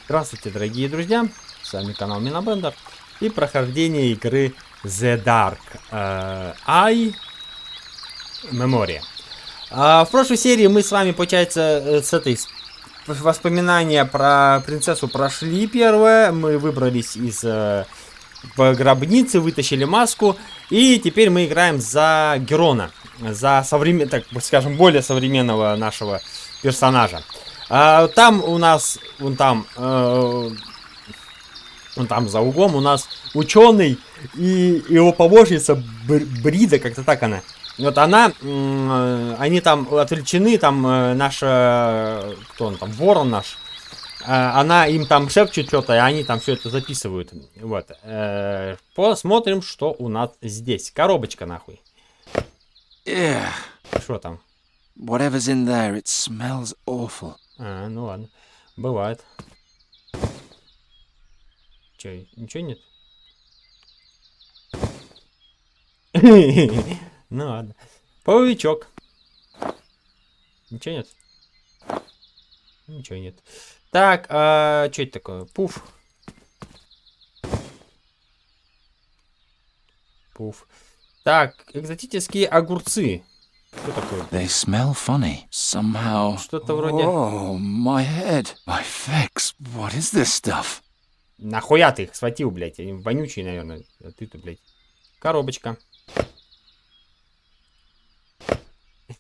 Здравствуйте, дорогие друзья, с вами канал Минобендер и прохождение игры The Dark Memoria. В прошлой серии мы с вами, получается, с этой воспоминания про принцессу прошли первое, мы выбрались из гробницы, вытащили маску, и теперь мы играем за Герона, за так скажем, более современного нашего персонажа. Там у нас, вон там за углом у нас ученый и его помощница Брида, как-то так она. Вот она, они там отвлечены, там наша, кто он там, ворон наш, она им там шепчет что-то, и они там все это записывают. Вот, посмотрим, что у нас здесь. Коробочка нахуй. Что там? Whatever's in there, it smells awful. Ну ладно. Бывает. Че, ничего нет? Ну ладно. Паучок. Ничего нет? Ничего нет. Так, что это такое? Пуф. Пуф. Так, экзотические огурцы. Что такое? They smell funny. Somehow. Что-то вроде... Oh, my head. My fex. What is this stuff? Нахуя ты их схватил, блядь? Они вонючие, наверное. А ты-то, блядь. Коробочка.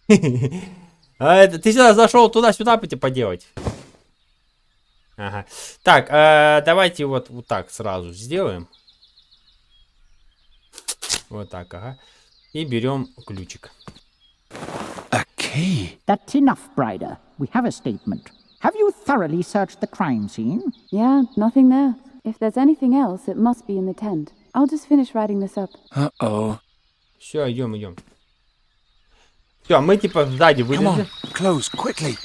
Ты сюда зашел туда-сюда поделать. Ага. Так, давайте вот так сразу сделаем. Вот так, ага. И берем ключик. A key. That's enough, Brider. We have a statement. Have you thoroughly searched the crime scene? Yeah, nothing there. If there's anything else, it must be in the tent. I'll just finish writing this up. Uh-oh. Все, идем. Все, мы типа сзади вылезли. Close, quickly.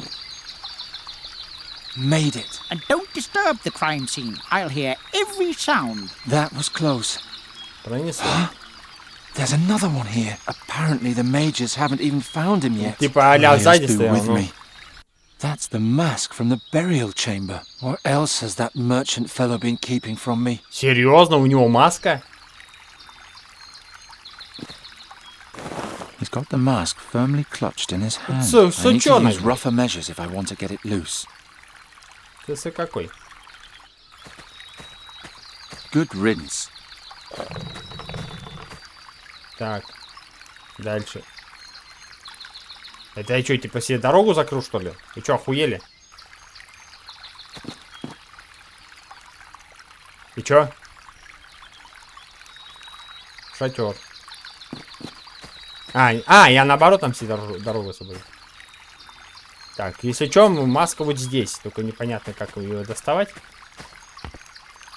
Made it. And don't disturb the crime scene. I'll hear every sound. That was close. Пронесло. There's another one here. Apparently the mages haven't even found him yet. Типа а-ля сзади Players do стоял, with ну. me. That's the mask from the burial chamber. What else has that merchant fellow been keeping from me? Серьезно, у него маска? He's got the mask firmly clutched in his hand. So I need to чёрный. use rougher measures if I want to get it loose. Ты какой? Good riddance. Так, дальше. Это я что, типа себе дорогу закрыл, что ли? Вы что, охуели? И чё? Шатер. Я наоборот там себе дорогу собой. Так, если чё, маска вот здесь. Только непонятно, как ее доставать.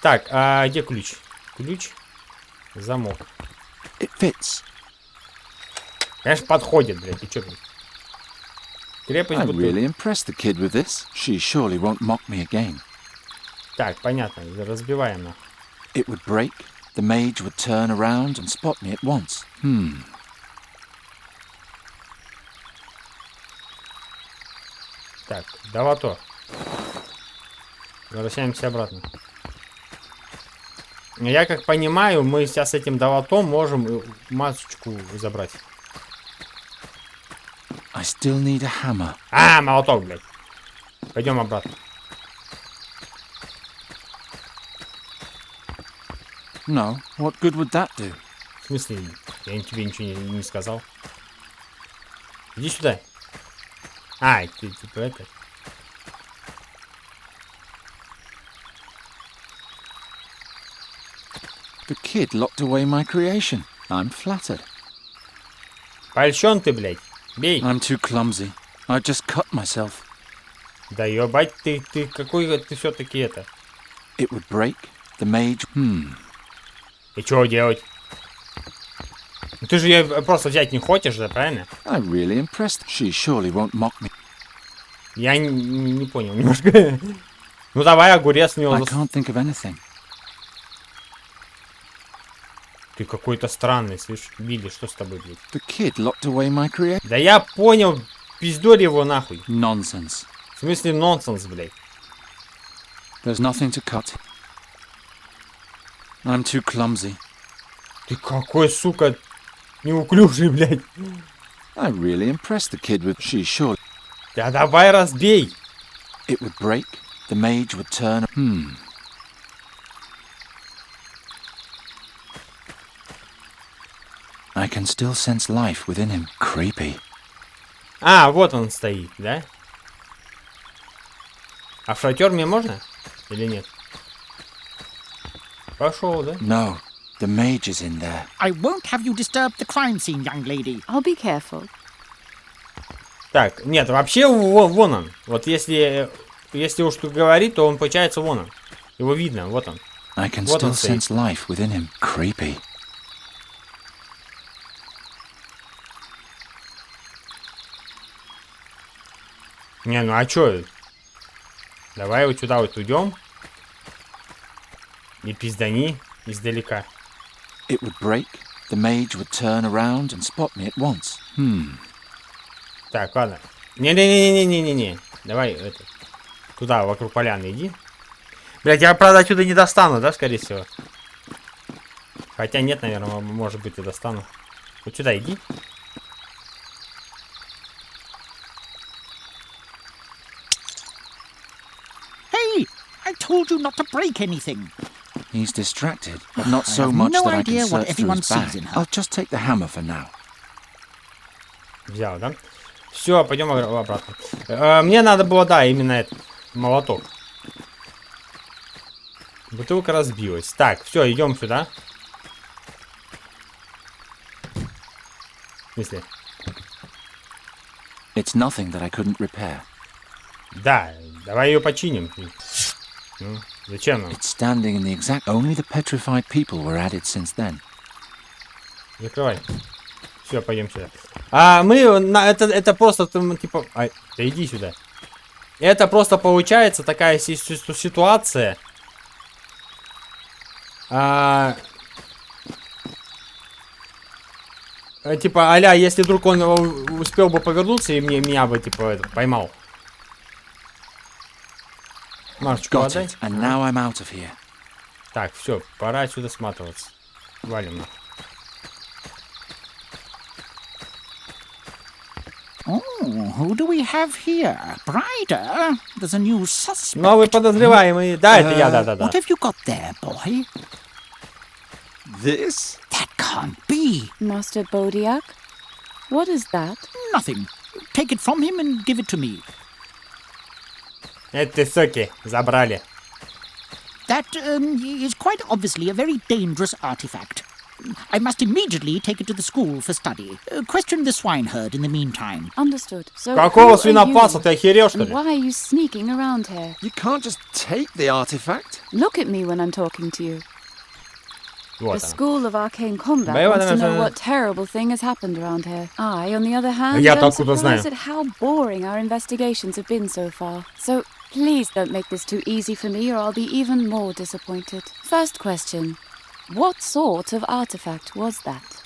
Так, где ключ? Ключ. Замок. It fits. Конечно, подходит, блядь. Ты чё, блядь? Крепость I бутылки. really impressed the kid with this. She surely won't mock me again. Так, понятно. Разбиваем нахуй. It would break. The mage would turn around and spot me at once. Так, давато. Возвращаемся обратно. Я как понимаю, мы сейчас с этим даватом можем масочку забрать. I still need a hammer. Молоток, блядь. Пойдем обратно. No, what good would that do? В смысле? Я тебе ничего не сказал. Иди сюда. Ты типа это. The kid locked away my creation. I'm flattered. Польщен ты, блядь. Бей. I'm too clumsy. I just cut myself. Да ебать, ты какой ты все-таки это. It would break. The mage. И что делать? Ты же ее просто взять не хочешь, да, правильно? I really impressed. She surely won't mock me. Я не понял немножко. Ну давай огурец в него. I can't think of anything. Ты какой-то странный, слышишь? Билли, что с тобой, блядь? The kid locked away my creation. Да я понял, пиздорь его нахуй. Nonsense. В смысле нонсенс, блядь? There's nothing to cut. I'm too clumsy. Ты какой, сука, неуклюжий, блядь. I really impressed the kid with she sure. Да давай разбей. It would break, the mage would turn. I can still sense life within him. Creepy. А, вот он стоит, да? А в шатер мне можно? Или нет? Пошел, да? No, the mage is in there. I won't have you disturb the crime scene, young lady. I'll be careful. Так, нет, вообще вон он. Вот если уж тут говорить, то он получается вон он. Его видно, вот он. I can Вот still он стоит. sense life within him. Creepy. Не, ну а чё? Давай вот сюда вот уйдем. И пиздани издалека. It would break, the mage would turn around and spot me at once. Так, ладно. Не-не-не-не-не-не-не. Давай это. Туда, вокруг поляны иди. Блять, я, правда, отсюда не достану, да, скорее всего. Хотя нет, наверное, может быть, и достану. Вот сюда иди. Hey, I told you not to break anything. He's distracted, but not I so have much no that I idea can what search through everyone his sees bag. in her. I'll just take the hammer for now. Взял, да? Все, пойдем обратно. Мне надо было, да, именно этот молоток. Бутылка разбилась. Так, все, идем сюда. В смысле? It's nothing that I couldn't repair. Да, давай ее починим. Ну, зачем нам? It's standing in the exact... Only the petrified people were added since then. Закрывай. Все, пойдем сюда. Это просто, типа... да иди сюда. Это просто получается такая ситуация. Типа, а-ля, если вдруг он успел бы повернуться и меня бы, типа, поймал. Машечку Got отдай. it, and now I'm out of here. Так, все, пора отсюда сматываться. Валим нахуй. Oh, who do we have here? Bryder? There's a new suspect. Новый подозреваемый. Да, это я, да-да-да. What have you got there, boy? This? That can't be. Master Bodiak? What is that? Nothing. Take it from him and give it to me. Это соки забрали. That is quite obviously a very dangerous artifact. I must immediately take it to the school for study. Question the swineherd in the meantime. Understood. So Какого who are свинопаса? you? Ты охерел, что And ли? why are you sneaking around here? You can't just take the artifact. Look at me when I'm talking to you. The Вот она. School of Arcane Combat Да, wants to да, know да. what terrible thing has happened around here. I, on the other hand, Я-то am откуда знаю? surprised at how boring our investigations have been so far. So please don't make this too easy for me or I'll be even more disappointed. First question. What sort of artifact was that?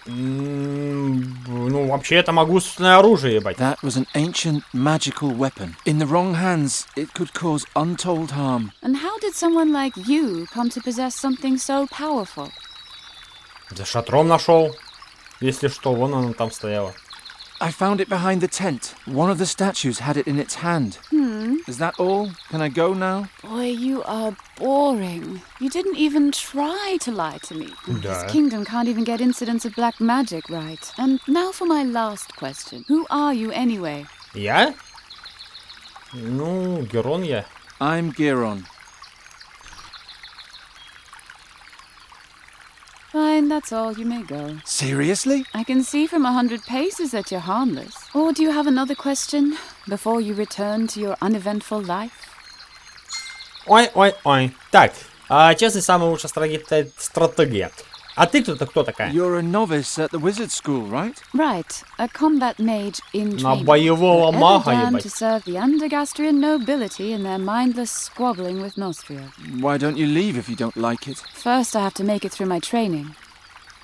Ну, вообще, это могущественное оружие, ебать. That was an ancient magical weapon. In the wrong hands, it could cause untold harm. And how did someone like you come to possess something so powerful? За шатром нашел. Если что, вон оно там стояло. I found it behind the tent. One of the statues had it in its hand. Is that all? Can I go now? Boy, you are boring. You didn't even try to lie to me. Да. This kingdom can't even get incidents of black magic right. And now for my last question. Who are you anyway? Я? Ну, Герон я. I'm Giron. Fine, that's all. You may go. Seriously? I can see from 100 paces that you're harmless. Or do you have another question before you return to your uneventful life? Ой. Так, честно, самая лучшая стратегия. А ты кто такая? You're a novice at the wizard school, right? Right, a combat mage in На training. боевого Forever мага, damned ебать. to serve the Undergastrian nobility in their mindless squabbling with Nostria. Why don't you leave if you don't like it? First, I have to make it through my training.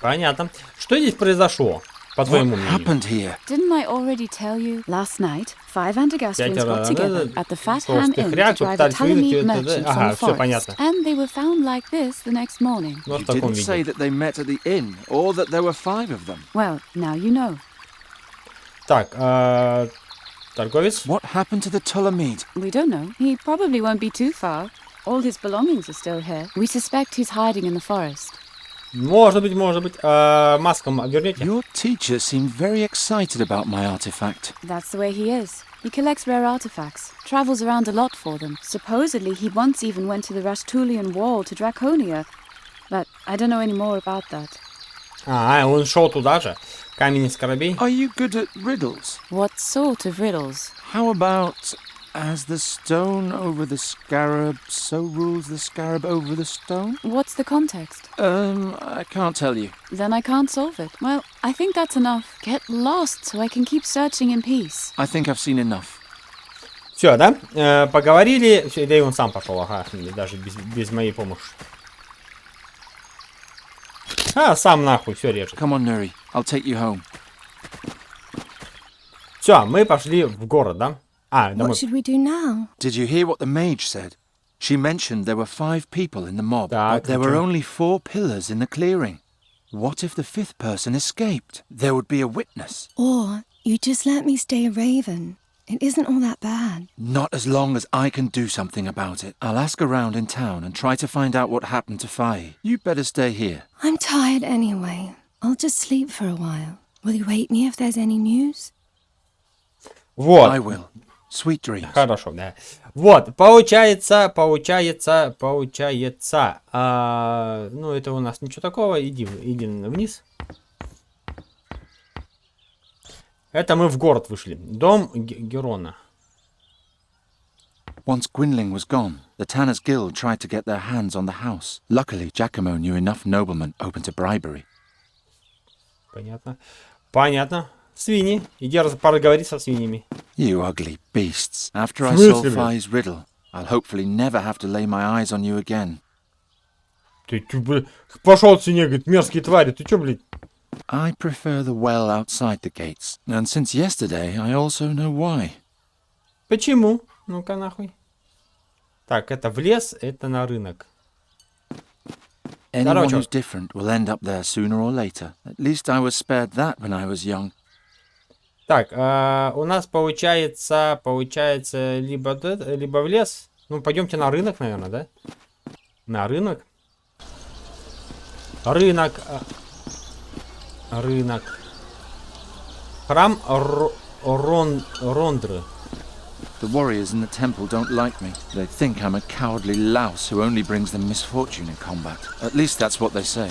Понятно. Что здесь произошло? По What твоему мнению. happened here? Didn't I already tell you? Last night, 5 Andegastrians got together at the Fat Ham толстых Inn to ряков drive a пытались выдать Talamite это. merchant from Ага, the все forest. понятно. And they were found like this the next morning. Вот You в таком didn't say виде. that they met at the inn, or that there were 5 of them. Well, now you know. Так, торговец. What happened to the Ptolemid? We don't know. He probably won't be too far. All his belongings are still here. We suspect he's hiding in the forest. Может быть. Маском вернете? Your teacher seemed very excited about my artifact. That's the way he is. He collects rare artifacts, travels around a lot for them. Supposedly, he once even went to the Rastulian Wall to Draconia. But I don't know any more about that. Он шел туда же. Камень из корабей. Are you good at riddles? What sort of riddles? How about, as the stone over the scarab, so rules the scarab over the stone? What's the context? I can't tell you. Then I can't solve it. Well, I think that's enough. Get lost so I can keep searching in peace. I think I've seen enough. Все, да? Поговорили. Все, да и он сам пошел, ага, даже без моей помощи. Сам нахуй, все режет. Come on, Nuri. I'll take you home. Все, мы пошли в город, да? What should we do now? Did you hear what the mage said? She mentioned there were 5 people in the mob, Так, but there were чё? only 4 pillars in the clearing. What if the 5th person escaped? There would be a witness. Or you just let me stay a raven. It isn't all that bad. Not as long as I can do something about it. I'll ask around in town and try to find out what happened to Faye. You better stay here. I'm tired anyway. I'll just sleep for a while. Will you wake me if there's any news? Вот. I will. Sweet dreams. Хорошо, да. Вот, получается. Ну, это у нас ничего такого. Иди вниз. Это мы в город вышли. Дом Герона. Once Gwynling was gone, the Tanners' Guild tried to get their hands on the house. Luckily, Giacomo knew enough noblemen open to bribery. Понятно. Свиньи. Иди поговори со свиньями. You ugly beasts. After В I смысле, solve блин? Faye's riddle, I'll hopefully never have to lay my eyes on you again. Ты, блин, пошел от свиньи, говорит, мерзкие твари. Ты чё, блядь? I prefer the well outside the gates, and since yesterday, I also know why. Почему? Ну-ка нахуй. Так, это в лес, это на рынок. Anyone Короче. who's different will end up there sooner or later. At least I was spared that when I was young. Так, у нас получается либо в лес. Ну, пойдемте на рынок, наверное, да? На рынок. Рынок. Храм Рондры. The warriors in the temple don't like me. They think I'm a cowardly louse who only brings them misfortune in combat. At least that's what they say.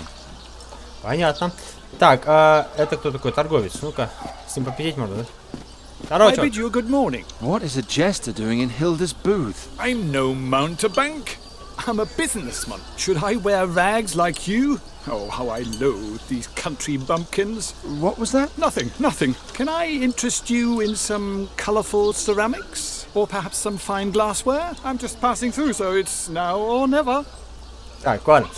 Понятно. Так, это кто такой? Торговец. Ну-ка, с ним попить можно, да? I Здорово, bid you a good morning. What is a jester doing in Hilda's booth? I'm no mountebank. I'm a businessman. Should I wear rags like you? Oh, how I loathe these country bumpkins. What was that? Nothing. Can I interest you in some colourful ceramics? Or perhaps some fine glassware? I'm just passing through, so it's now or never. Так, ладно.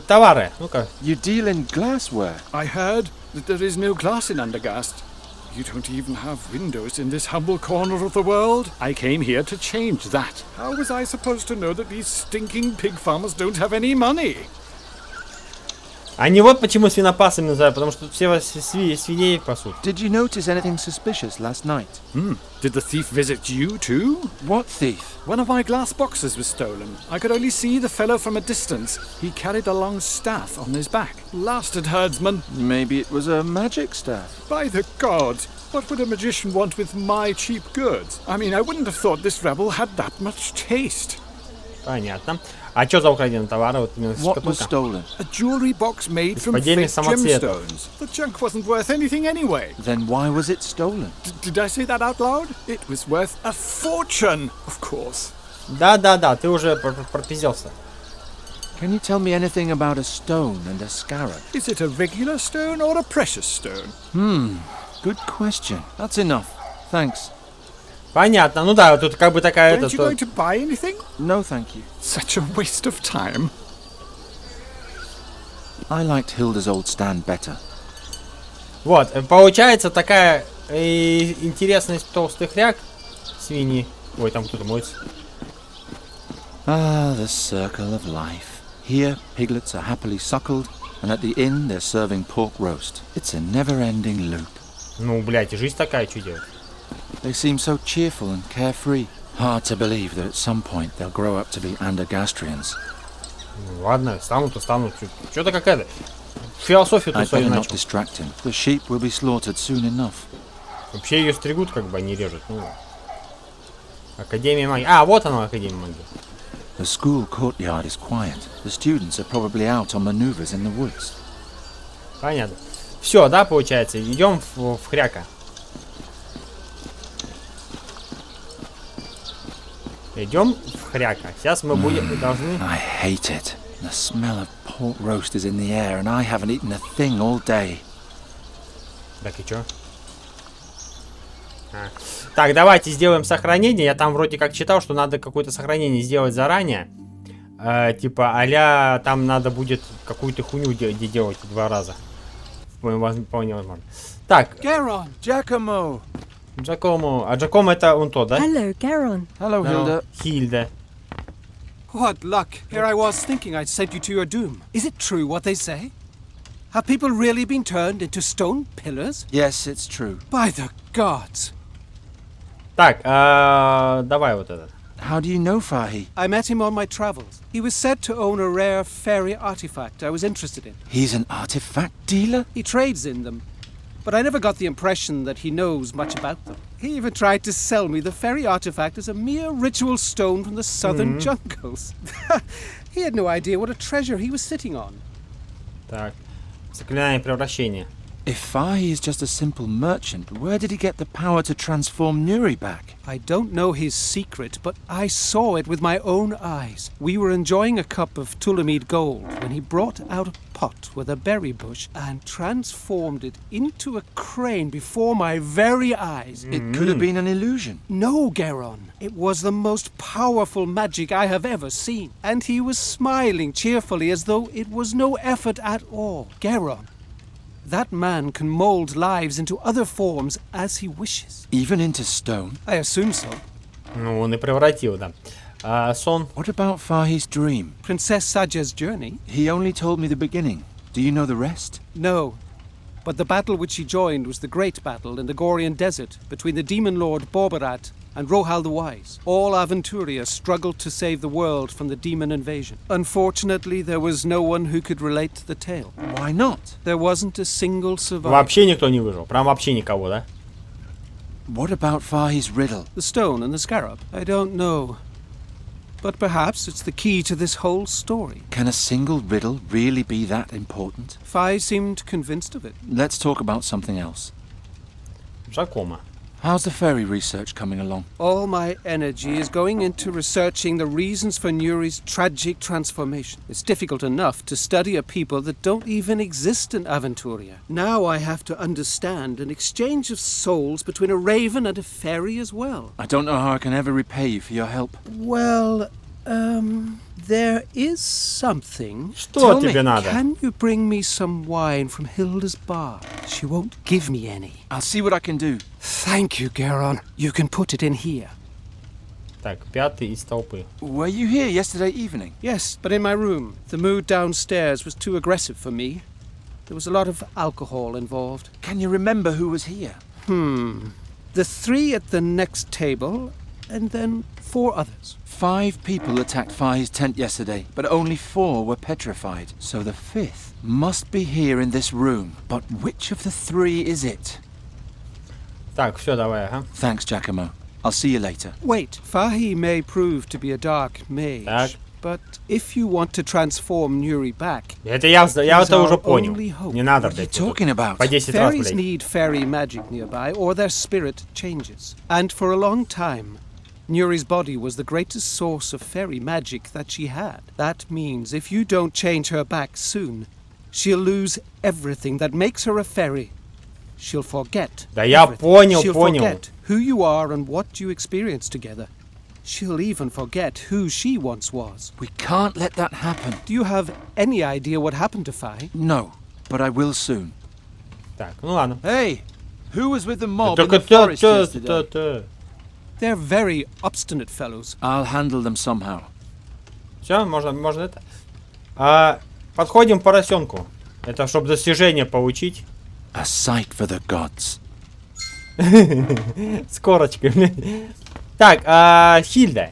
Товары. Ну-ка. You deal in glassware. I heard that there is no glass in Undergast. You don't even have windows in this humble corner of the world. I came here to change that. How was I supposed to know that these stinking pig farmers don't have any money? Они вот почему свинопасами называют, потому что тут все свиней пасут. Did you notice anything suspicious last night? Did the thief visit you too? What thief? One of my glass boxes was stolen. I could only see the fellow from a distance. He carried a long staff on his back. Blasted herdsman. Maybe it was a magic staff. By the gods, what would a magician want with my cheap goods? I mean, I wouldn't have thought this rebel had that much taste. Понятно. А что за украденные товары? Вот именно What was шкатулка. stolen? A jewelry box made from Поддельных fake самоцветов. gemstones. The junk wasn't worth anything anyway. Then why was it stolen? Did I say that out loud? It was worth a fortune, of course. Да, ты уже пропизделся. Can you tell me anything about a stone and a scarab? Is it a regular stone or a precious stone? Good question. That's enough. Thanks. Понятно. Ну да, тут как бы такая Weren't you going to buy anything? No, thank you. Such a waste of time. I liked Hilda's old stand better. Вот, получается такая интересность толстых ряг свиньи. Ой, там кто-то моется. Ah, the circle of life. Here, piglets are happily suckled, and at the inn they're serving pork roast. It's a never-ending loop. Ну, блядь, жизнь такая, что делать? They seem so cheerful and carefree. Hard to believe that at some point they'll grow up to be Andergastrians. Ну, ладно, станут. Что-то какая-то. Философию тут I'd свою better not начал. distract him. The sheep will be slaughtered soon enough. Вообще ее стригут, как бы, они режут. Ну, Академия магии. А, вот она, Академия магии. The school courtyard is quiet. The students are probably out on maneuvers in the woods. Понятно. Все, да, получается. Идем в хряка. Идем в хряка. Сейчас мы должны... I hate it. The smell of pork roast is in the air, and I haven't eaten a thing all day. Так, и чё? Так, давайте сделаем сохранение. Я там вроде как читал, что надо какое-то сохранение сделать заранее. Типа, а-ля там надо будет какую-то хуйню делать 2 раза. Вполне возможно. Так. Garon! Giacomo! Джакомо. А Джакомо это он тот, да? Hello, Garon. Hello, Hilda. Хильда. What luck. Here I was thinking I'd sent you to your doom. Is it true what they say? Have people really been turned into stone pillars? Yes, it's true. By the gods. Так, давай вот этот. How do you know Fahi? I met him on my travels. He was said to own a rare fairy artifact I was interested in. He's an artifact dealer? He trades in them, but I never got the impression that he knows much about them. He even tried to sell me the fairy artifact as a mere ritual stone from the southern jungles. He had no idea what a treasure he was sitting on. Так, заклинание превращения. If Fahi is just a simple merchant, where did he get the power to transform Nuri back? I don't know his secret, but I saw it with my own eyes. We were enjoying a cup of Tulamid gold when he brought out a pot with a berry bush and transformed it into a crane before my very eyes. It could have been an illusion. No, Garon. It was the most powerful magic I have ever seen. And he was smiling cheerfully as though it was no effort at all. Garon, that man can mold lives into other forms as he wishes. Even into stone? I assume so. Ну, он и превратил, да. Сон. What about Fahi's dream? Princess Saja's journey? He only told me the beginning. Do you know the rest? No. But the battle which he joined was the great battle in the Gorian desert between the demon lord Borbarat and Rohal the Wise. All Aventuria struggled to save the world from the demon invasion. Unfortunately, there was no one who could relate to the tale. Why not? There wasn't a single survivor. Вообще никто не выжил. Прям вообще никого, да? What about Fahi's riddle? The stone and the scarab? I don't know. But perhaps it's the key to this whole story. Can a single riddle really be that important? Fi seemed convinced of it. Let's talk about something else. Джакомо. How's the fairy research coming along? All my energy is going into researching the reasons for Nuri's tragic transformation. It's difficult enough to study a people that don't even exist in Aventuria. Now I have to understand an exchange of souls between a raven and a fairy as well. I don't know how I can ever repay you for your help. Well, there is something. Что тебе надо? Can you bring me some wine from Hilda's bar? She won't give me any. I'll see what I can do. Thank you, Garon. You can put it in here. Так, 5 из толпы. Were you here yesterday evening? Yes, but in my room. The mood downstairs was too aggressive for me. There was a lot of alcohol involved. Can you remember who was here? The 3 at the next table, and then 4 others. 5 people attacked Fahi's tent yesterday, but only 4 were petrified. So the 5th must be here in this room. But which of the 3 is it? Так, все, давай, ага. Thanks, Giacomo. I'll see you later. Wait, Fahi may prove to be a dark mage, Так. but if you want to transform Nuri back, Это я это our уже понял. only hope. Не надо, What are you блядь. тут talking about? По 10 раз, fairies блядь. need fairy magic nearby, or their spirit changes. And for a long time, Nuri's body was the greatest source of fairy magic that she had. That means if you don't change her back soon, she'll lose everything that makes her a fairy. She'll forget. Да я everything. понял, She'll понял. forget who you are and what you experienced together. She'll even forget who she once was. We can't let that happen. Do you have any idea what happened to Fi? No, but I will soon. Так, ну ладно. Hey, who was with the mob in Только the forest yesterday? They're very obstinate fellows. I'll handle them somehow. Все, можно это. Подходим к поросенку. Это чтобы достижение получить. A sight for the gods. С корочкой, блядь. Так, Хильда.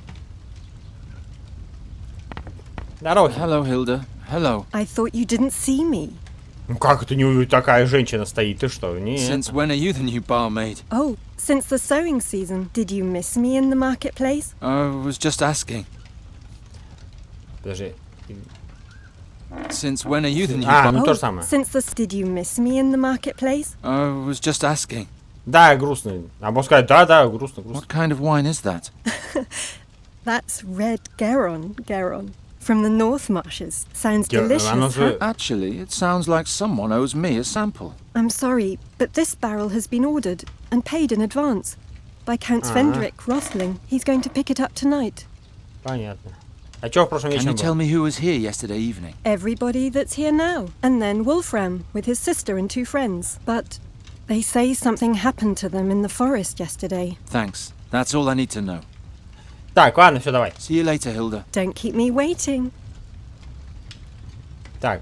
Здорово. Hello, Hilda. Hello. I thought you didn't see me. Ну как это не такая женщина стоит? Ты что? Нет. Since when are you the new barmaid? Oh, since the sowing season, did you miss me in the marketplace? I was just asking. Подожди. Since when are you the new Ну barmaid? то же самое. Since the did you miss me in the marketplace? I was just asking. Да, грустно. А можно сказать, да, грустно. What kind of wine is that? That's red Garon. From the North Marshes. Sounds Yeah, delicious, оно же- huh? Actually, it sounds like someone owes me a sample. I'm sorry, but this barrel has been ordered and paid in advance by Count Svendrik Rothling. He's going to pick it up tonight. Понятно. А что в прошлом Can you вечером tell было? me who was here yesterday evening? Everybody that's here now. And then Wolfram with his sister and 2 friends. But they say something happened to them in the forest yesterday. Thanks. That's all I need to know. Так, ладно, все, давай. See you later, Hilda. Don't keep me waiting. Так.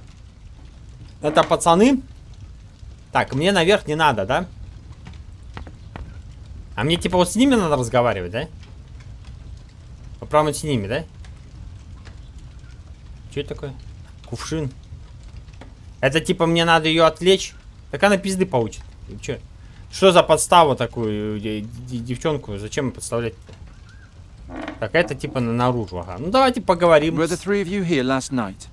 Это пацаны. Так, мне наверх не надо, да? А мне типа вот с ними надо разговаривать, да? Попробуем с ними, да? Что это такое? Кувшин. Это типа мне надо ее отвлечь. Так она пизды получит. Че? Что за подставу такую девчонку? Зачем подставлять-то? Так, это типа наружу, ага. Ну давайте поговорим. Were the 3 of you here last night?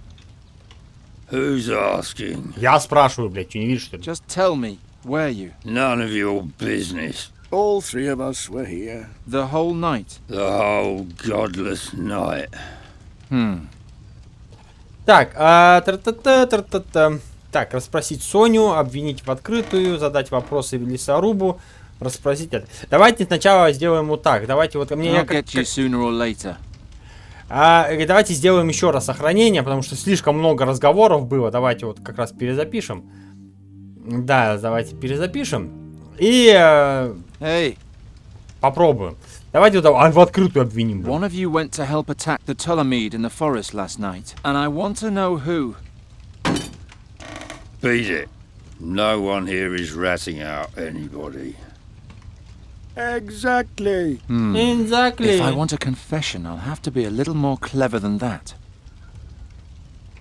Who's asking? Я спрашиваю, блядь, что не видишь, что ли? Just tell me, were you? None of your business. All 3 of us were here. The whole night? The whole godless night. Так, тра-та-та. Так, расспросить Соню, обвинить в открытую, задать вопросы лесорубу, расспросить это. Давайте сначала сделаем вот так. Давайте вот мне... I'll get you sooner or later. Давайте сделаем еще раз сохранение, потому что слишком много разговоров было. Давайте вот как раз перезапишем. Да, давайте перезапишем. И Hey, попробуем. Давайте вот в открытую обвиним. one of you went to help attack the Ptolemede in the forest last night, and I want to know who. Beat it. No one here is ratting out anybody. Exactly. Exactly. If I want a confession, I'll have to be a little more clever than that.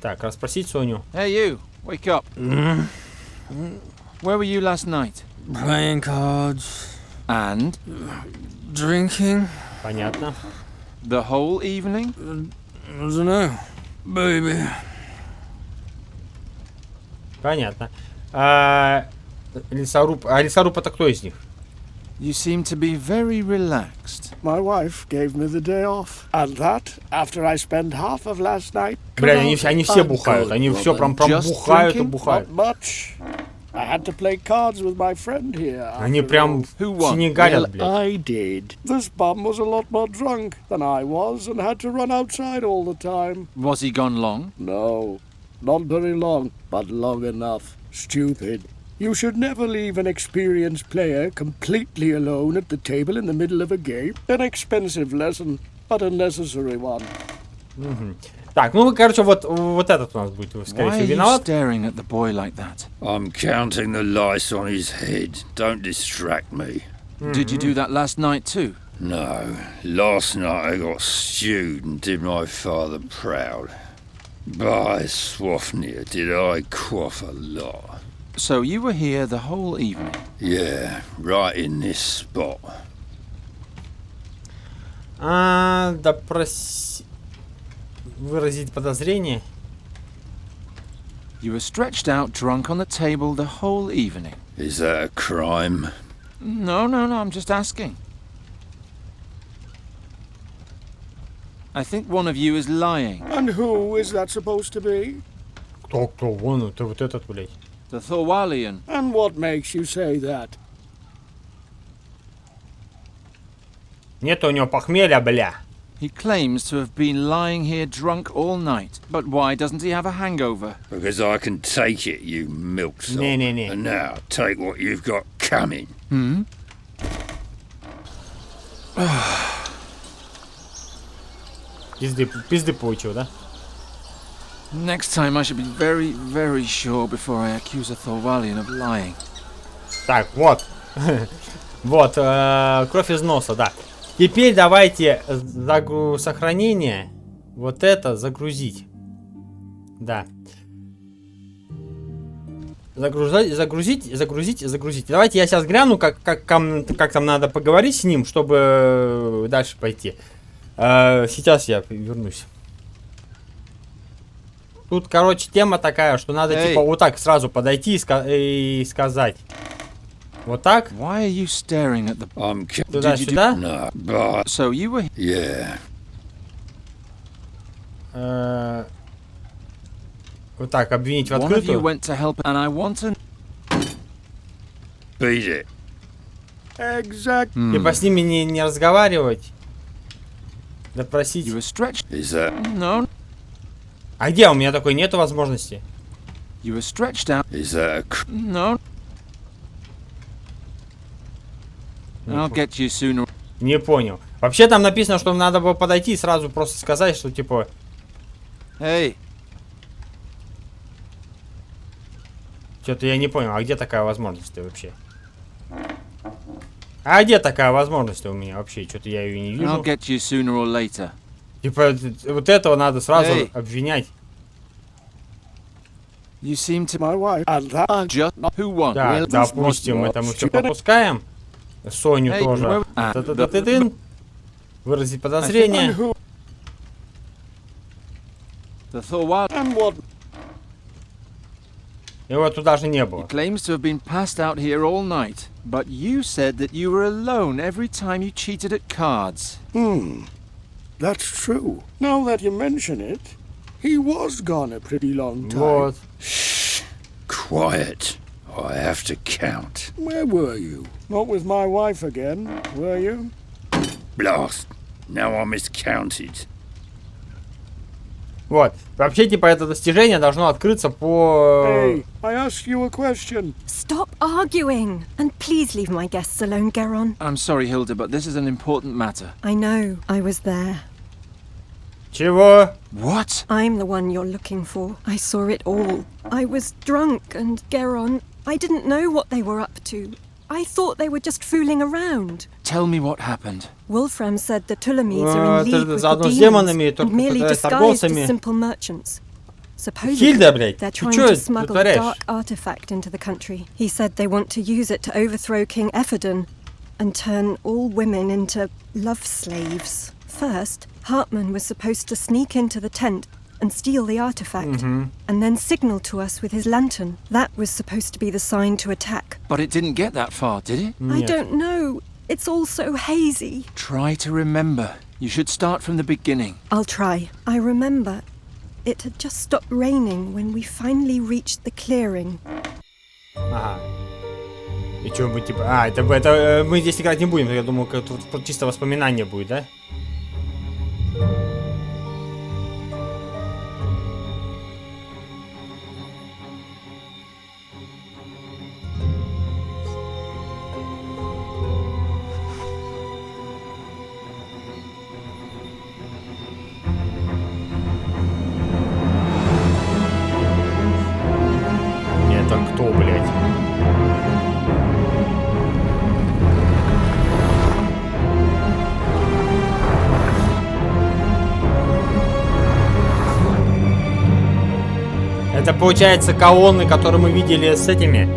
Так, расспросить Соню. Hey, you, wake up. Where were you last night? Playing cards, And drinking. Понятно. the whole evening? I don't know, baby. Понятно. Лесоруб. А лесоруб это кто из них? You seem to be very relaxed. My wife gave me the day off. And that, after I spent half of last night... Бля, они все бухают. Они все прям Just бухают и drinking? бухают. Not much. I had to play cards with my friend here. Они after прям all. Who won? синегалят, блядь. I did. This bum was a lot more drunk than I was and had to run outside all the time. Was he gone long? No, not very long, but long enough. Stupid. You should never leave an experienced player completely alone at the table in the middle of a game. An expensive lesson, but a necessary one. Так, ну, короче, вот этот у нас будет, скорее Why всего, are you виноват. staring at the boy like that? I'm counting the lice on his head. Don't distract me. Did you do that last night too? No. Last night I got stewed and did my father proud. By Swafnir, did I quaff a lot. So you were here the whole evening? Yeah, right in this spot. Выразить подозрение. You were stretched out drunk on the table the whole evening? Is that a crime? No, I'm just asking. I think one of you is lying. And who is that supposed to be? Кто? Вон, это вот этот, блядь. The Thorwalian. And what makes you say that? Нет у него похмелья, бля. He claims to have been lying here drunk all night. But why doesn't he have a hangover? Because I can take it, you milksop. Не-не-не. And now, take what you've got coming. Пизды получил, да? Next time I should be very, very sure before I accuse a Thorwalian of lying. Так, вот. Вот, кровь из носа, да. Теперь давайте сохранение. Вот это загрузить. Да. Загрузить. Давайте я сейчас гляну, как там надо поговорить с ним, чтобы дальше пойти. Сейчас я вернусь. Тут, короче, тема такая, что надо типа вот так сразу подойти и сказать. Вот так. Why are you staring at the... Туда-сюда. No, but... So you were... Yeah. Вот так, обвинить в One of you открытую. went to help and I want to... Beat it. Exactly. Типа с ними не разговаривать. Допросить. You were stretched... Is that... No. А где? У меня такой нету возможности. You were stretched out... Is that a... No. I'll get you sooner. Не понял. Вообще там написано, что надо было подойти и сразу просто сказать, что типа... Hey. Что-то я не понял, а где такая возможность вообще? А где такая возможность у меня вообще? Что-то я ее не вижу. I'll get you sooner or later. Типа вот этого надо сразу обвинять. You seem to... My wife and that Just who won? Да, допустим, это мы все пропускаем. Соню тоже. Та-та-та-та-тын. Выразить подозрение. The Thorwalian Его туда же не было. claims to have been passed out here all night, but you said that you were alone every time you cheated at cards. That's true. Now that you mention it, he was gone a pretty long time. Вот. Shh. Quiet. I have to count. Where were you? Not with my wife again, were you? Blast. Now I miscounted. Вот. Вообще, типа, это достижение должно открыться по... Hey, I asked you a question. Stop arguing! And please leave my guests alone, Geron. I'm sorry, Hilda, but this is an important matter. I know. I was there. Чего? What? I'm the one you're looking for. I saw it all. I was drunk and Geron, I didn't know what they were up to. I thought they were just fooling around. Tell me what happened. Wolfram said the Ptolemies are in league with the заодно с demons демонами, and merely только с disguised as торговцами. simple merchants. Supposedly, Хильда, блядь, they're ты trying чё to smuggle a творишь? dark artifact into the country. He said they want to use it to overthrow King Ephodon and turn all women into love slaves. First, Hartman was supposed to sneak into the tent and steal the artifact, and then signal to us with his lantern. That was supposed to be the sign to attack. But it didn't get that far, did it? I don't know. It's all so hazy. Try to remember. You should start from the beginning. I'll try. I remember it had just stopped raining when we finally reached the clearing. Ага. И чё, мы типа... А, это мы здесь играть не будем. Я думал, это чисто воспоминание будет, да? Это кто, блядь? Это получается колонны, которые мы видели с этими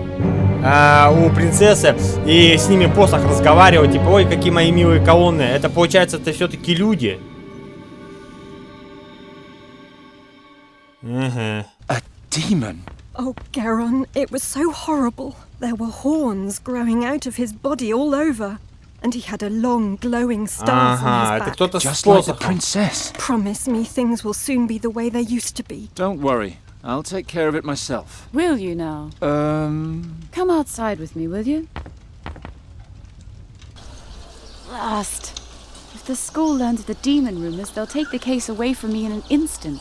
у принцессы, и с ними посох разговаривать, типа, ой, какие мои милые колонны. Это получается, это все-таки люди. Ага. A demon? Oh, Geron, it was so horrible. There were horns growing out of his body all over, and he had a long, glowing staff on Ага, his это back. кто-то с Just like the посохом. princess. Promise me things will soon be the way they used to be. Don't worry. I'll take care of it myself. Will you now? Come outside with me, will you? Last. If the school learns the demon rumors, they'll take the case away from me in an instant.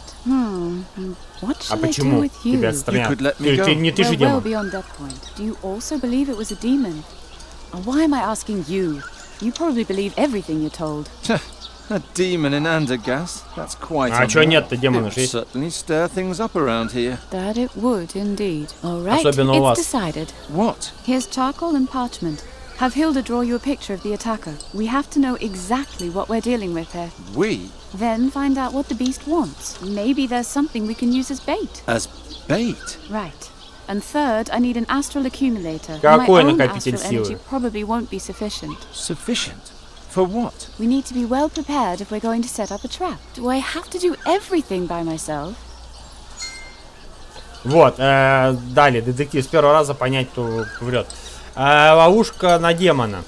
What shall I do with you? Тебя отстранят. Ты же We're well демон. beyond that point. Do you also believe it was a demon? Or why am I asking you? You probably believe everything you're told. A demon in Andergast? That's quite А чё нет-то, демона It же would есть? certainly stir things up around here. That it would, indeed. All right, Особенно у вас. it's decided. What? Here's charcoal and parchment. Have Hilda draw you a picture of the attacker. We have to know exactly what we're dealing with here. We? Then find out what the beast wants. Maybe there's something we can use as bait. As bait? Right. And third, I need an astral accumulator. Какой My own накопитель astral energy силы? probably won't be sufficient. Sufficient? For what? We need to be well prepared if we're going to set up a trap. Do I have to do everything by myself? Вот, далее, детектив с первого раза понять, кто врет. Ловушка на демона.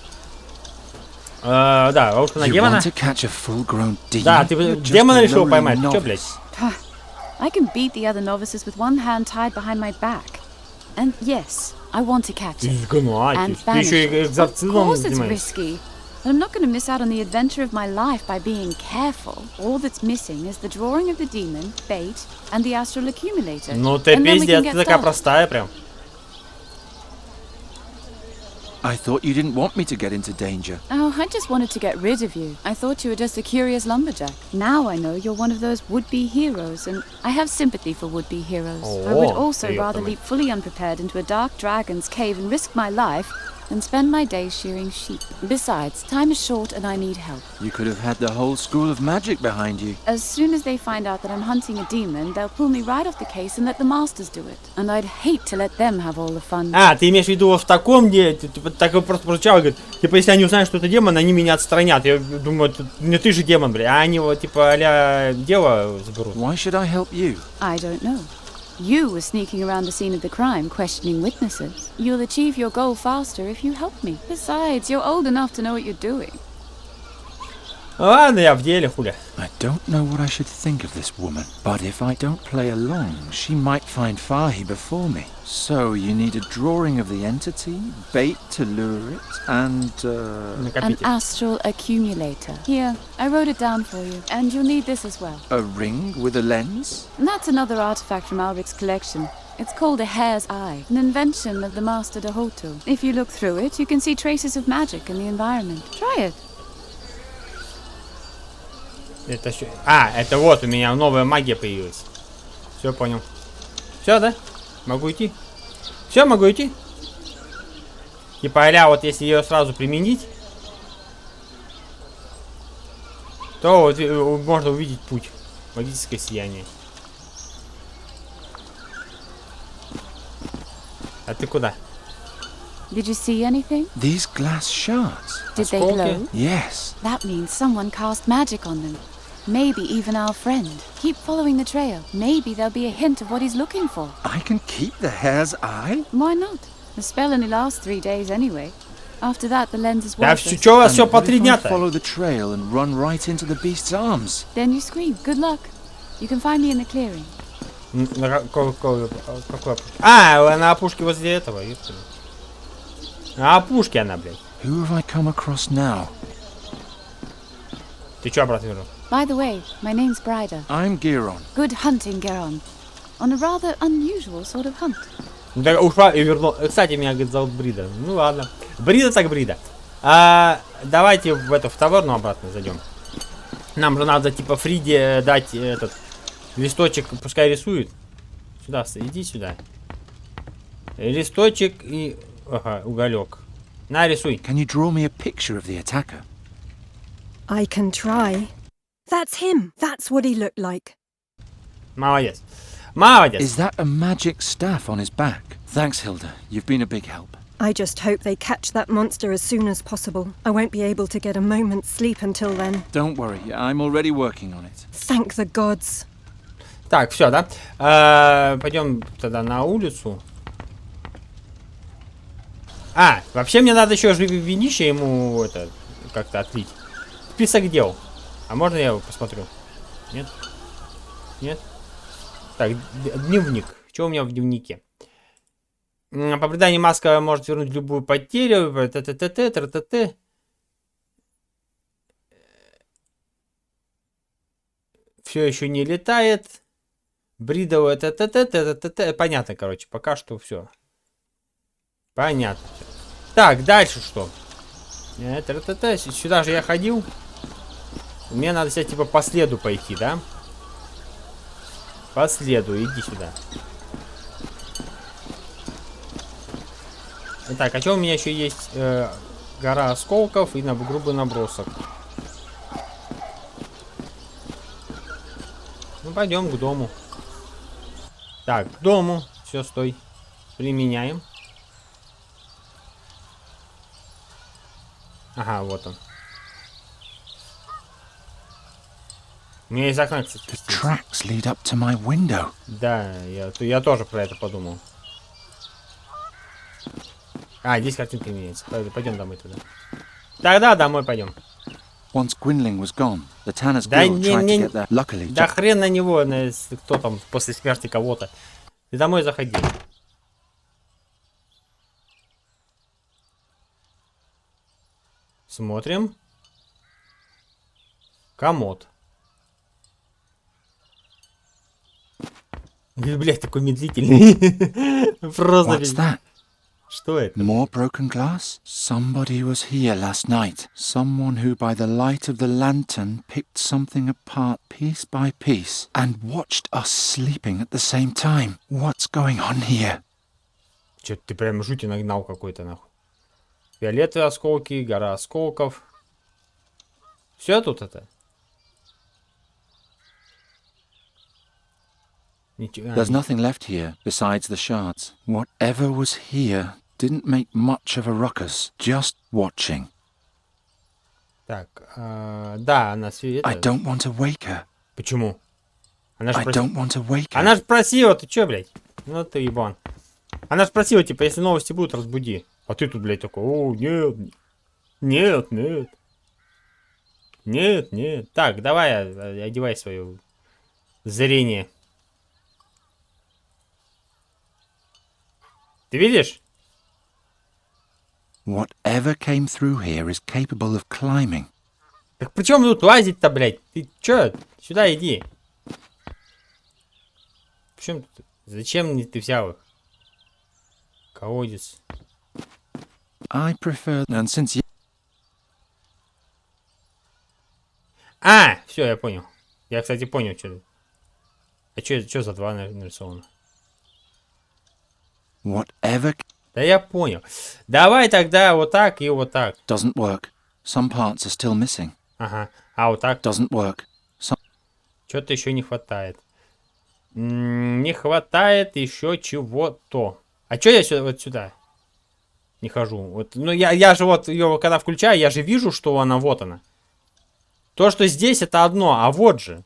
Да, ловушка на You демона. want to catch a full-grown demon? Да, ты You're just демона a решил lowly поймать. Чё, novice. блядь? I can beat the other novices with one hand tied behind my back. And yes, I want to catch it. Изгнать. And Ты banish еще и it. Of экзорцизмом course it's занимаешься. risky. But I'm not going to miss out on the adventure of my life by being careful. All that's missing is the drawing of the demon, bait, and the astral accumulator. Ну ты And then we пиздец, can ты get такая started. простая прям. I thought you didn't want me to get into danger. Oh, I just wanted to get rid of you. I thought you were just a curious lumberjack. Now I know you're one of those would-be heroes, and I have sympathy for would-be heroes. I would also rather leap fully unprepared into a dark dragon's cave and risk my life than spend my days shearing sheep. Besides, time is short and I need help. You could have had the whole school of magic behind you. As soon as they find out that I'm hunting a demon, they'll pull me right off the case and let the masters do it. And I'd hate to let them have all the fun. А, ты имеешь в виду в таком деле, так просто прозвучало, говорит, типа, если они узнают, что это демон, они меня отстранят. Я думаю, не ты же демон, бля, а они вот, типа, а-ля дело заберут. Why should I help you? I don't know. You were sneaking around the scene of the crime, questioning witnesses. You'll achieve your goal faster if you help me. Besides, you're old enough to know what you're doing. Ладно, я в деле, хуля. I don't know what I should think of this woman, but if I don't play along, she might find Fahi before me. So you need a drawing of the entity, bait to lure it, and An astral accumulator. Here, I wrote it down for you, and you'll need this as well. a ring with a lens? And that's another artifact from Alric's collection. It's called a hare's eye, an invention of the Master Dahoto. If you look through it, you can see traces of magic in the environment. Try it. Это что? А, это вот у меня новая магия появилась. Все, понял. Все, да? Могу идти? Все, могу идти? Типа, а вот если ее сразу применить, то вот, можно увидеть путь. Магическое сияние. А ты куда? Did you see anything? These glass shards? Did they glow? Yes. That means someone cast magic on them. Maybe even our friend. Keep following the trail. Maybe there'll be a hint of what he's looking for. I can keep the hare's eye? Why not? The spell only lasts 3 days anyway. After that, the lens is Да worthless. что у вас And все по what 3 if I дня-то? follow the trail and run right into the beast's arms? Then you scream. Good luck. You can find me in the clearing. На какой опушке? А, на опушке возле этого. ёпта. На опушке она, блядь. Who have I come across now? Ты чё обратно вернул? By the way, my name's Bryda. I'm Giron. Good hunting, Geron. On a rather unusual sort of hunt. Да, ушла и вернул. Кстати, меня, говорит, зовут Брида. Ну ладно. Брида так Брида. Давайте в эту в таверну обратно зайдем. Нам же надо типа Фриде дать этот листочек, пускай рисует. Сюда, иди сюда. Листочек и ага, уголек. На, рисуй. Can you draw me a picture of the attacker? I can try. That's him. That's what he looked like. Молодец. Молодец. Is that a magic staff on his back? Thanks, Hilda. You've been a big help. I just hope they catch that monster as soon as possible. I won't be able to get a moment's sleep until then. Don't worry, I'm already working on it. Thank the gods. Так, все, да? Пойдем тогда на улицу. Вообще мне надо еще винище ему это как-то отлить. Список дел. А можно я его посмотрю? Нет? Нет? Так, дневник. Что у меня в дневнике? По преданию маска может вернуть любую потерю. Все еще не летает. Бридовое т-т-т-т-т-т. Понятно, короче, пока что все. Понятно. Так, дальше что? Сюда же я ходил. Мне надо сейчас типа по следу пойти, да? По следу, иди сюда. Так, а что у меня еще есть? Гора осколков и грубый набросок. Ну, пойдем к дому. Так, к дому. Все, стой. Применяем. Ага, вот он. У меня из окна, кстати, Tracks lead up to my window. Да, я тоже про это подумал. А, здесь картинка меняется. Пойдем домой туда. Тогда домой пойдем. Once Gwynling was gone, the Tanner's Да Guild tried to get there. Luckily, да хрен на него, кто там после смерти кого-то. Ты домой заходи. Смотрим. Комод. Блять, такой медлительный. Просто. What's that? Что это? More broken glass? Somebody was here last night. Someone who by the light of the lantern picked something apart piece by piece and watched us sleeping at the same time. What's going on here? Чё ты прям жути нагнал какой-то нахуй. Фиолетовые осколки, гора осколков. Все тут это? There's nothing left here besides the shards. Whatever was here didn't make much of a ruckus, just watching. Так, да, она I don't want to wake her. Почему? Она же I don't want to wake her. Она же просила, ты чё, блядь? Ну ты ебан. Она же просила, типа, если новости будут, разбуди. А ты тут, блядь, такой, о, нет. Нет, нет. Нет, нет. Так, давай, одевай свое зрение. Ты видишь? Whatever came through here is capable of climbing. Так при чем тут лазить-то, блядь? Ты чё? Сюда иди. Причем тут? Зачем ты взял их? Колодец. I prefer... And since you... А, все, я понял. Я, кстати, понял, что. А что за два нарисовано? Whatever... Да я понял. Давай тогда вот так и вот так. Doesn't work. Some parts are still missing. Ага. А вот так? Doesn't work. Что-то еще не хватает. Не хватает еще чего-то. А что я сюда, вот сюда не хожу? Вот, ну я же вот ее когда включаю, я же вижу, что она вот она. То, что здесь, это одно, а вот же.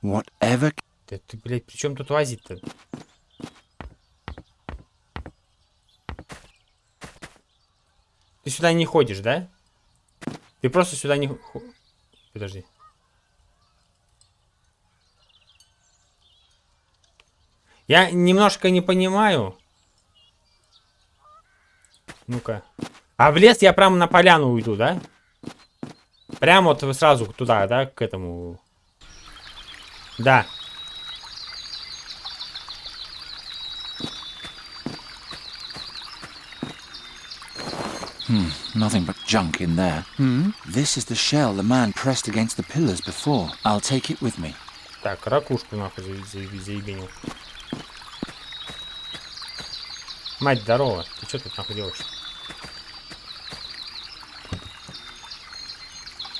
Whatever... Да ты, блядь, при чем тут лазить-то? Ты сюда не ходишь, да? Ты просто сюда не... Подожди. Я немножко не понимаю. Ну-ка. А в лес я прямо на поляну уйду, да? Прямо вот сразу туда, да, к этому... Да. Nothing but junk in there. This is the shell the man pressed against the pillars before. I'll take it with me. Так, ракушку нахуй заебенил. Мать, здорово. Ты что тут нахуй делаешь?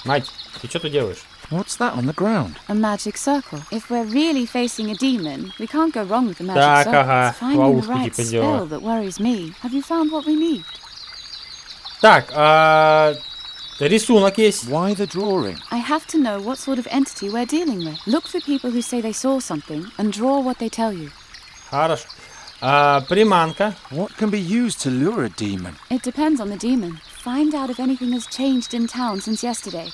Мать, ты что тут делаешь? What's that on the ground? A magic circle. If we're really facing a demon, we can't go wrong with the magic Так, circle. ага, It's finding the ловушку right типа сделала. spell that worries me. Have you found what we need? Так, рисунок есть. Why the drawing? I have to know what sort of entity we're dealing with. Look for people who say they saw something and draw what they tell you. Хорошо. Приманка. What can be used to lure a demon? It depends on the demon. Find out if anything has changed in town since yesterday.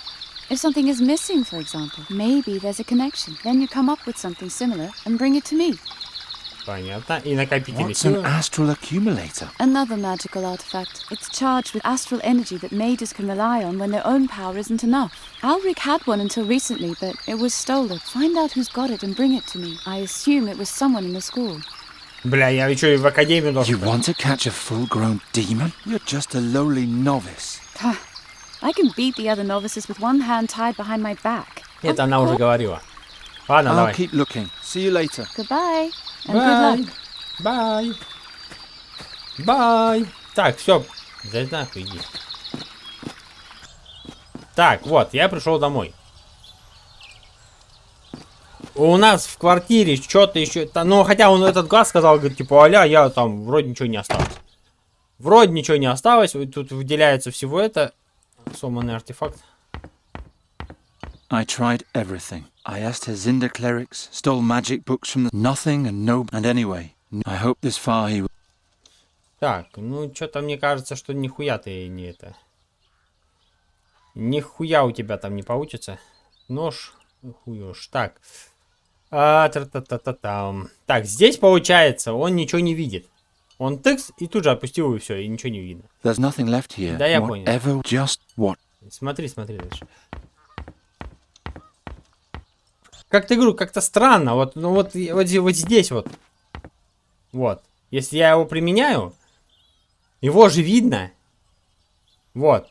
If something is missing, for example, maybe there's a connection. Then you come up with something similar and bring it to me. Понятно. И накопители What's an силы. astral accumulator? Another magical artifact. It's charged with astral energy that mages can rely on when their own power isn't enough. Alric had one until recently, but it was stolen. Find out who's got it and bring it to me. I assume it was someone in the school. Бля, я еще и в академию должен. You want to catch a full-grown demon? You're just a lowly novice. I can beat the other novices with one hand tied behind my back. Это она уже говорила. Ладно, I'll давай. keep looking. See you later. Goodbye. And good luck. Бай. Бай. Так, все. Да нахуй иди. Так, вот, я пришел домой. У нас в квартире что-то еще... Ну, хотя он этот глаз сказал, говорит, типа, аля, я там вроде ничего не осталось. Вроде ничего не осталось. Тут выделяется всего это. Сломанный артефакт. I tried everything. I asked Hazinda clerics, stole magic books from the... Nothing and no... And anyway, I hope this far he... Так, ну, что-то мне кажется, что нихуя ты не это... Нихуя у тебя там не получится. Нож, хуёшь. Так. Та-та-та-та-там. Так, здесь получается, он ничего не видит. Он тыкс и тут же отпустил, и все, и ничего не видно. There's nothing left here. Да, я понял. Whatever, just what? Смотри, смотри дальше. Как-то говорю, как-то странно. Вот, ну вот здесь вот. Вот. Если я его применяю, его же видно. Вот.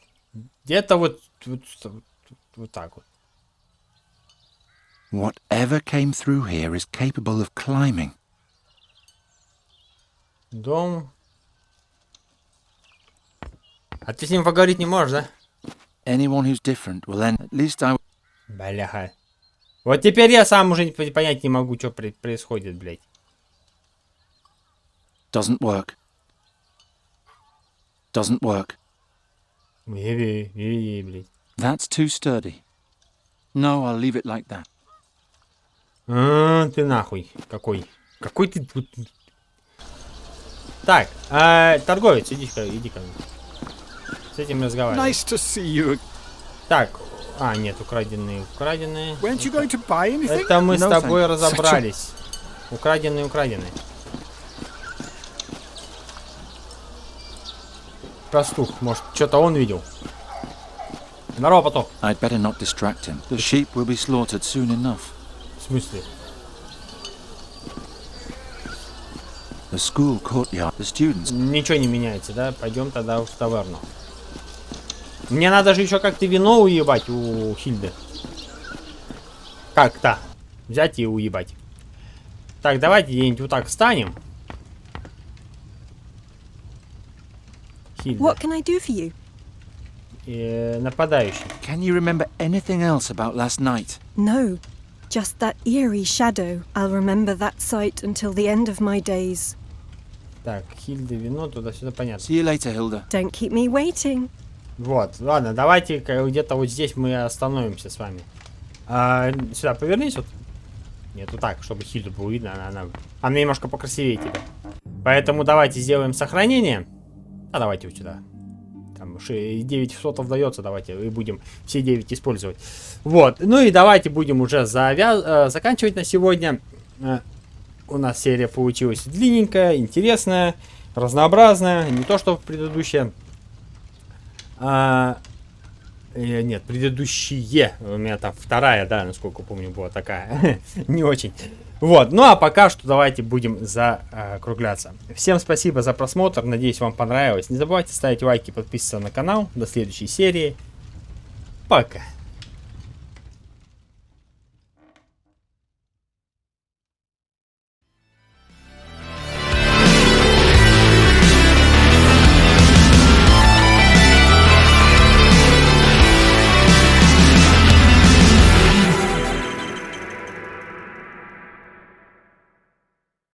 Где-то вот так вот. Whatever came through here is capable of climbing. Дом. А ты с ним поговорить не можешь, да? Anyone who's different will then... At least I... Бляха. Вот теперь я сам уже понять не могу, что происходит, блядь. Doesn't work. Doesn't work. Блядь. That's too sturdy. No, I'll leave it like that. Ты нахуй. Какой? Какой ты... Так, торговец, иди-ка мне. С этим разговаривай. Nice to see you. Так, нет, украденные. Weren't you going to buy anything? Это мы с No, тобой thanks. разобрались. Украденные. Пастух, может, что-то он видел? Здорово, поток. I'd better not distract him. The sheep will be slaughtered soon enough. В смысле? The school courtyard, the students... Ничего не меняется, да? Пойдем тогда в таверну. Мне надо же еще как-то вино уебать у Хильды. Как-то. Взять и уебать. Так, давайте где-нибудь вот так встанем. Хильда. What can I do for you? Нападающий. Can you remember anything else about last night? No, just that eerie shadow. I'll remember that sight until the end of my days. Так, Хильда, вино, туда-сюда, понятно. See you later, Hilda. Don't keep me waiting. Вот, ладно, давайте где-то вот здесь мы остановимся с вами. Сюда повернись вот. Нет, вот так, чтобы Хильду было видно, она немножко покрасивее тебя. Поэтому давайте сделаем сохранение. Давайте вот сюда. Там 9 слотов дается, давайте и будем все 9 использовать. Вот, ну и давайте будем уже заканчивать на сегодня. У нас серия получилась длинненькая, интересная, разнообразная. Не то, что предыдущая. Нет, предыдущие. У меня там вторая, да, насколько помню, была такая. Не очень. Вот, ну а пока что давайте будем закругляться. Всем спасибо за просмотр, надеюсь, вам понравилось. Не забывайте ставить лайки, подписываться на канал. До следующей серии. Пока.